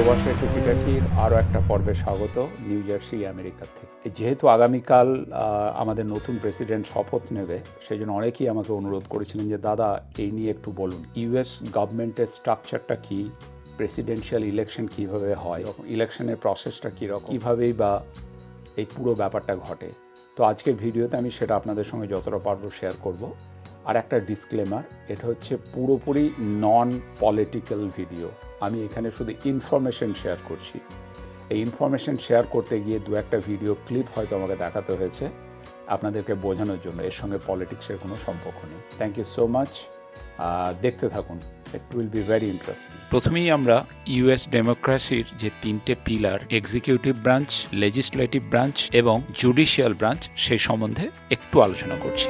প্রবাসে টুকিটাকির আরও একটা পর্বে স্বাগত নিউ জার্সি আমেরিকা থেকে। যেহেতু আগামীকাল আমাদের নতুন প্রেসিডেন্ট শপথ নেবে, সেই জন্য অনেকেই আমাকে অনুরোধ করেছিলেন যে দাদা এই নিয়ে একটু বলুন, ইউএস গভর্নমেন্টের স্ট্রাকচারটা কী, প্রেসিডেন্সিয়াল ইলেকশন কীভাবে হয়, ইলেকশনের প্রসেসটা কীরকম, কীভাবেই বা এই পুরো ব্যাপারটা ঘটে। তো আজকের ভিডিওতে আমি সেটা আপনাদের সঙ্গে যতটা পারবো শেয়ার করব। আর একটা ডিসক্লেমার, এটা হচ্ছে পুরোপুরি নন পলিটিক্যাল ভিডিও। আমি এখানে শুধু ইনফরমেশন শেয়ার করছি। এই ইনফরমেশন শেয়ার করতে গিয়ে দু একটা ভিডিও ক্লিপ হয়তো আমাকে দেখাতে হয়েছে আপনাদেরকে বোঝানোর জন্য, এর সঙ্গে পলিটিক্সের কোনো সম্পর্ক নেই। Thank you so much. দেখতে থাকুন, it will be very interesting. প্রথমেই আমরা ইউএস ডেমোক্রেসির যে তিনটে pillar, executive branch, legislative branch এবং জুডিশিয়াল ব্রাঞ্চ, সেই সম্বন্ধে একটু আলোচনা করছি।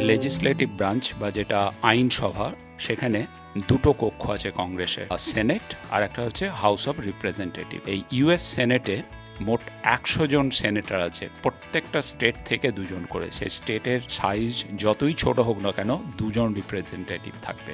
লেজিসলেটিভ ব্রাঞ্চ বা যেটা আইনসভা, সেখানে দুটো কক্ষ আছে কংগ্রেসে, সেনেট আর একটা হচ্ছে হাউস অফ রিপ্রেজেন্টেটিভ। এই ইউএস সেনেটে মোট 100 জন সেনেটার আছে, প্রত্যেকটা স্টেট থেকে 2 জন করে। সেই স্টেটের সাইজ যতই ছোট হোক না কেন 2 জন রিপ্রেজেন্টেটিভ থাকবে।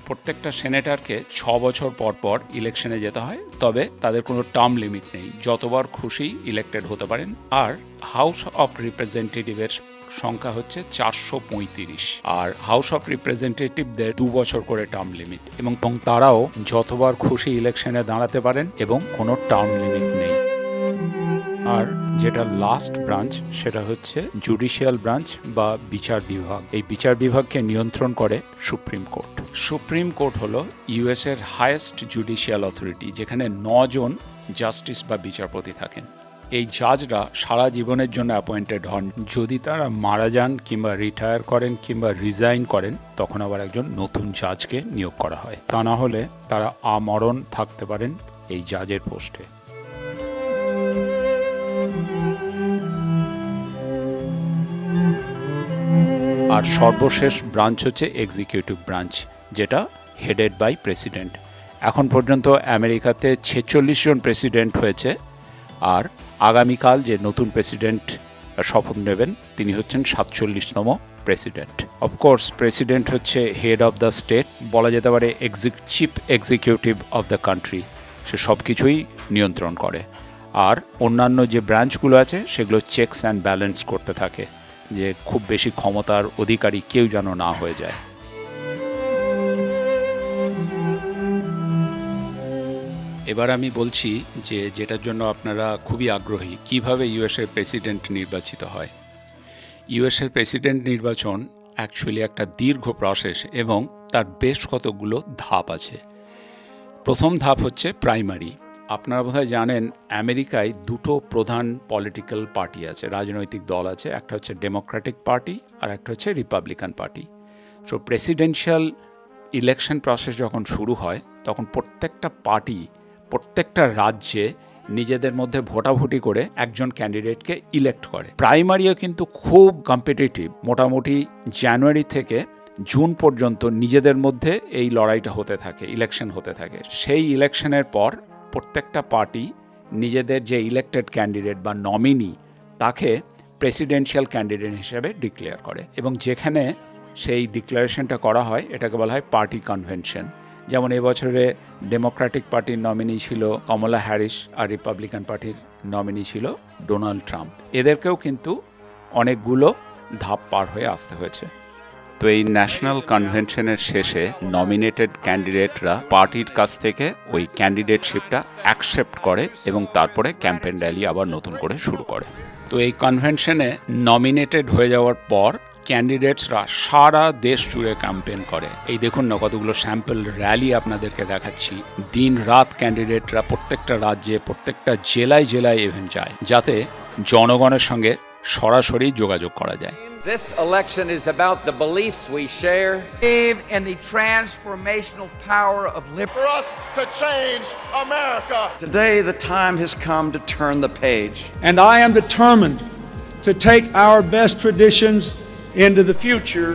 প্রত্যেকটা সেনেটারকে 6 বছর পর পর ইলেকশনে যেতে হয়, তবে তাদের কোনো টার্ম লিমিট নেই, যতবার খুশি ইলেক্টেড হতে পারেন। আর হাউস অফ রিপ্রেজেন্টেটিভের সংখ্যা হচ্ছে 435, আর হাউস অফ রিপ্রেজেন্টেটিভদের 2 বছর করে টার্ম লিমিট, এবং তারাও যতবার খুশি ইলেকশনে দাঁড়াতে পারেন এবং কোনো টার্ম লিমিট নেই। আর যেটা লাস্ট ব্রাঞ্চ, সেটা হচ্ছে জুডিশিয়াল ব্রাঞ্চ বা বিচার বিভাগ। এই বিচার বিভাগকে নিয়ন্ত্রণ করে সুপ্রিম কোর্ট। সুপ্রিম কোর্ট হলো ইউএস এর হাইয়েস্ট জুডিশিয়াল অথরিটি, যেখানে 9 জন জাস্টিস বা বিচারপতি থাকেন। এই জাজরা সারা জীবনের জন্য অ্যাপয়েন্টেড হন। যদি তারা মারা যান কিংবা রিটায়ার করেন কিংবা রিজাইন করেন, তখন আবার একজন নতুন জাজকে নিয়োগ করা হয়। তা না হলে তারা আমরণ থাকতে পারেন এই জাজের পোস্টে। আর সর্বশেষ ব্রাঞ্চ হচ্ছে এক্সিকিউটিভ ব্রাঞ্চ, যেটা হেডেড বাই প্রেসিডেন্ট। এখন পর্যন্ত আমেরিকাতে 46 জন প্রেসিডেন্ট হয়েছে, আর আগামীকাল যে নতুন প্রেসিডেন্ট শপথ নেবেন তিনি হচ্ছেন 47তম প্রেসিডেন্ট। অফকোর্স প্রেসিডেন্ট হচ্ছে হেড অফ দ্য স্টেট, বলা যেতে পারে chief executive of the country. সে সব কিছুই নিয়ন্ত্রণ করে। আর অন্যান্য যে ব্রাঞ্চগুলো আছে সেগুলো চেকস অ্যান্ড ব্যালেন্স করতে থাকে, যে খুব বেশি ক্ষমতার অধিকারী কেউ যেন না হয়ে যায়। এবার আমি বলছি যে যেটার জন্য আপনারা খুবই আগ্রহী, কিভাবে ইউএসের প্রেসিডেন্ট নির্বাচিত হয়। ইউএসের প্রেসিডেন্ট নির্বাচন অ্যাকচুয়ালি একটা দীর্ঘ প্রসেস এবং তার বেশ কতগুলো ধাপ আছে। প্রথম ধাপ হচ্ছে প্রাইমারি। আপনারা বোধহয় জানেন আমেরিকায় 2টো প্রধান পলিটিক্যাল পার্টি আছে, রাজনৈতিক দল আছে। একটা হচ্ছে ডেমোক্রেটিক পার্টি আর একটা হচ্ছে Republican party. So presidential election process যখন শুরু হয়, তখন প্রত্যেকটা পার্টি প্রত্যেকটা রাজ্যে নিজেদের মধ্যে ভোটাভুটি করে একজন ক্যান্ডিডেটকে ইলেক্ট করে। প্রাইমারিও কিন্তু খুব কম্পিটিটিভ। মোটামুটি জানুয়ারি থেকে জুন পর্যন্ত নিজেদের মধ্যে এই লড়াইটা হতে থাকে, ইলেকশন হতে থাকে। সেই ইলেকশনের পর প্রত্যেকটা পার্টি নিজেদের যে ইলেক্টেড ক্যান্ডিডেট বা নমিনি, তাকে প্রেসিডেন্সিয়াল ক্যান্ডিডেট হিসেবে ডিক্লেয়ার করে। এবং যেখানে সেই ডিক্লারেশনটা করা হয়, এটাকে বলা হয় পার্টি কনভেনশন। যেমন এবছরে ডেমোক্রেটিক পার্টির নমিনি ছিল কমলা হ্যারিস, আর রিপাবলিকান পার্টির নমিনি ছিল ডোনাল্ড ট্রাম্প। এদেরকেও কিন্তু অনেকগুলো ধাপ পার হয়ে আসতে হয়েছে। তো এই ন্যাশনাল কনভেনশনের শেষে নমিনেটেড ক্যান্ডিডেটরা পার্টির কাছ থেকে ওই ক্যান্ডিডেটশিপটা অ্যাকসেপ্ট করে এবং তারপরে ক্যাম্পেইন র্যালি আবার নতুন করে শুরু করে। তো এই কনভেনশনে নমিনেটেড হয়ে যাওয়ার পর ক্যান্ডিডেটসরা সারা দেশ জুড়ে ক্যাম্পেইন করে। এই দেখুন না কতগুলো স্যাম্পল র্যালি আপনাদেরকে দেখাচ্ছি। দিন রাত ক্যান্ডিডেটরা প্রত্যেকটা রাজ্যে, প্রত্যেকটা জেলায় জেলায় ইভেন্ট যায়, যাতে জনগণের সঙ্গে সরাসরি যোগাযোগ করা যায়। This election is about the beliefs we share and the transformational power of liberty. For us to change America. Today, the time has come to turn the page. And I am determined to take our best traditions into the future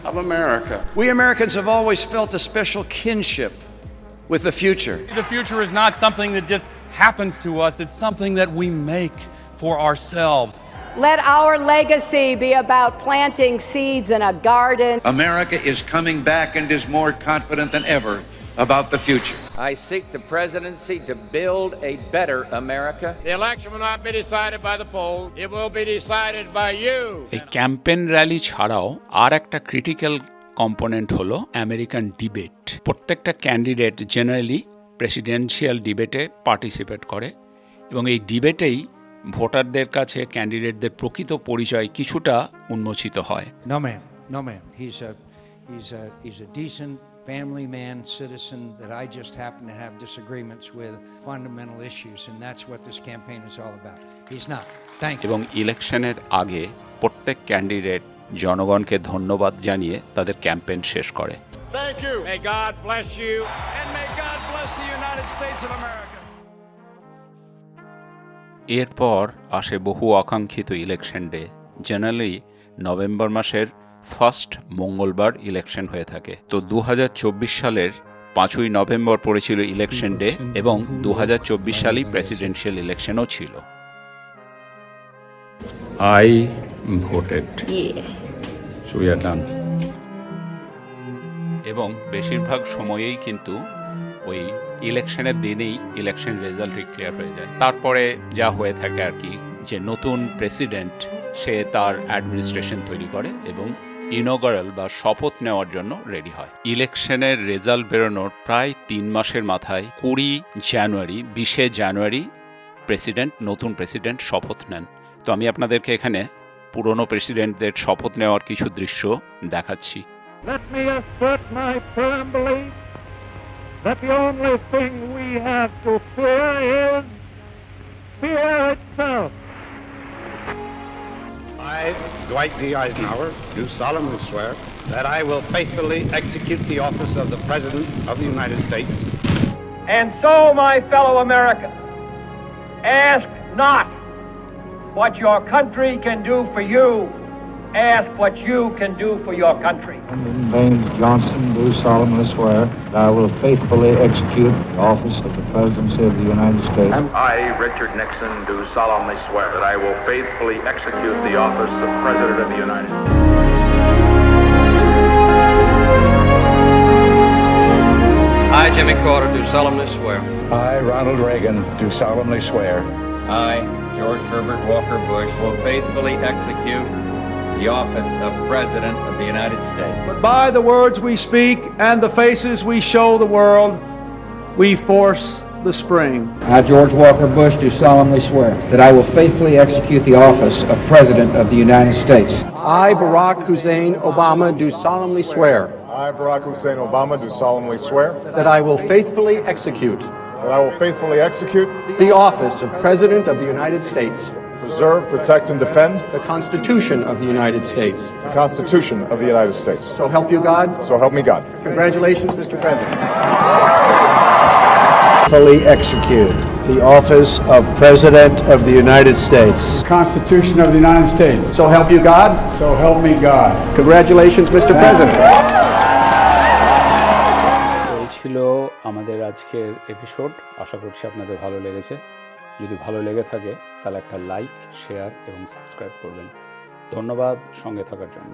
Of America. We Americans have always felt a special kinship with the future. The future is not something that just happens to us, it's something that we make for ourselves. Let our legacy be about planting seeds in a garden. America is coming back and is more confident than ever about the future. I seek the presidency to build a better America. The election will not be decided by the polls. It will be decided by you. এই campaign rally ছাড়াও আর একটা critical component হলো American debate. প্রত্যেকটা candidate generally presidential ডিবেটে participate করে এবং এই ডিবেটেই ভোটারদের কাছে ক্যান্ডিডেটদের প্রকৃত পরিচয় কিছুটা উন্মোচিত হয়। No, ma'am. No, ma'am. He's a decent family man, citizen that I just happen to have disagreements with fundamental issues, and that's what this campaign is all about. He's not. Thank you. এবং ইলেকশনের আগে প্রত্যেক candidate জনগণকে ধন্যবাদ জানিয়ে তাদের campaign শেষ করে। Thank you. May God bless you. And may God bless the United States of America. এরপর আসে বহু আকাঙ্ক্ষিত ইলেকশন ডে। জেনারেলি নভেম্বর মাসের ফার্স্ট মঙ্গলবার ইলেকশন হয়ে থাকে। তো 2024 সালের 5ই নভেম্বর পড়েছিল ইলেকশন ডে এবং 2024 সালেই প্রেসিডেন্সিয়াল ইলেকশনও ছিল। I voted. So we are done. এবং বেশিরভাগ সময়েই কিন্তু ওই ইলেকশনের দিনেই ইলেকশন রেজাল্ট ডিক্লেয়ার হয়ে যায়। তারপরে যা হয়ে থাকে আর কি, যে নতুন প্রেসিডেন্ট সে তার অ্যাডমিনিস্ট্রেশন তৈরি করে এবং ইনঅগারাল বা শপথ নেওয়ার জন্য রেডি হয়। ইলেকশনের রেজাল্ট বেরোনোর প্রায় 3 মাসের মাথায় 20 জানুয়ারি নতুন প্রেসিডেন্ট শপথ নেন। তো আমি আপনাদেরকে এখানে পুরনো প্রেসিডেন্টদের শপথ নেওয়ার কিছু দৃশ্য দেখাচ্ছি। Let me assert my firm belief that the only thing we have to fear is fear itself. I, Dwight D. Eisenhower, do solemnly swear that I will faithfully execute the office of the President of the United States. And so, my fellow Americans, ask not what your country can do for you, ask what you can do for your country. Baines Johnson do solemnly swear that I will faithfully execute the office of the Presidency of the United States. I, Richard Nixon, do solemnly swear that I will faithfully execute the office of President of the United States. I, Jimmy Carter, do solemnly swear. I, Ronald Reagan, do solemnly swear. I, George Herbert Walker Bush, will faithfully execute the office of President of the United States. But by the words we speak and the faces we show the world, we force the spring. I, George Walker Bush, do solemnly swear that I will faithfully execute the office of President of the United States. I, Barack Hussein Obama, do solemnly swear. I, Barack Hussein Obama, do solemnly swear that I will faithfully execute the office of President of the United States. Preserve, protect, and defend the Constitution of the United States. The Constitution of the United States. So help you God. So help me God. Congratulations, Mr. President. Fully execute the office of President of the United States. Constitution of the United States. So help you God. So help me God. Congratulations, Mr. President. এই ছিল আমাদের আজকের episode. আশা করছি আপনাদের ভালো লেগেছে। যদি ভালো লেগে থাকে তাহলে একটা লাইক, শেয়ার এবং সাবস্ক্রাইব করবেন। ধন্যবাদ সঙ্গে থাকার জন্য।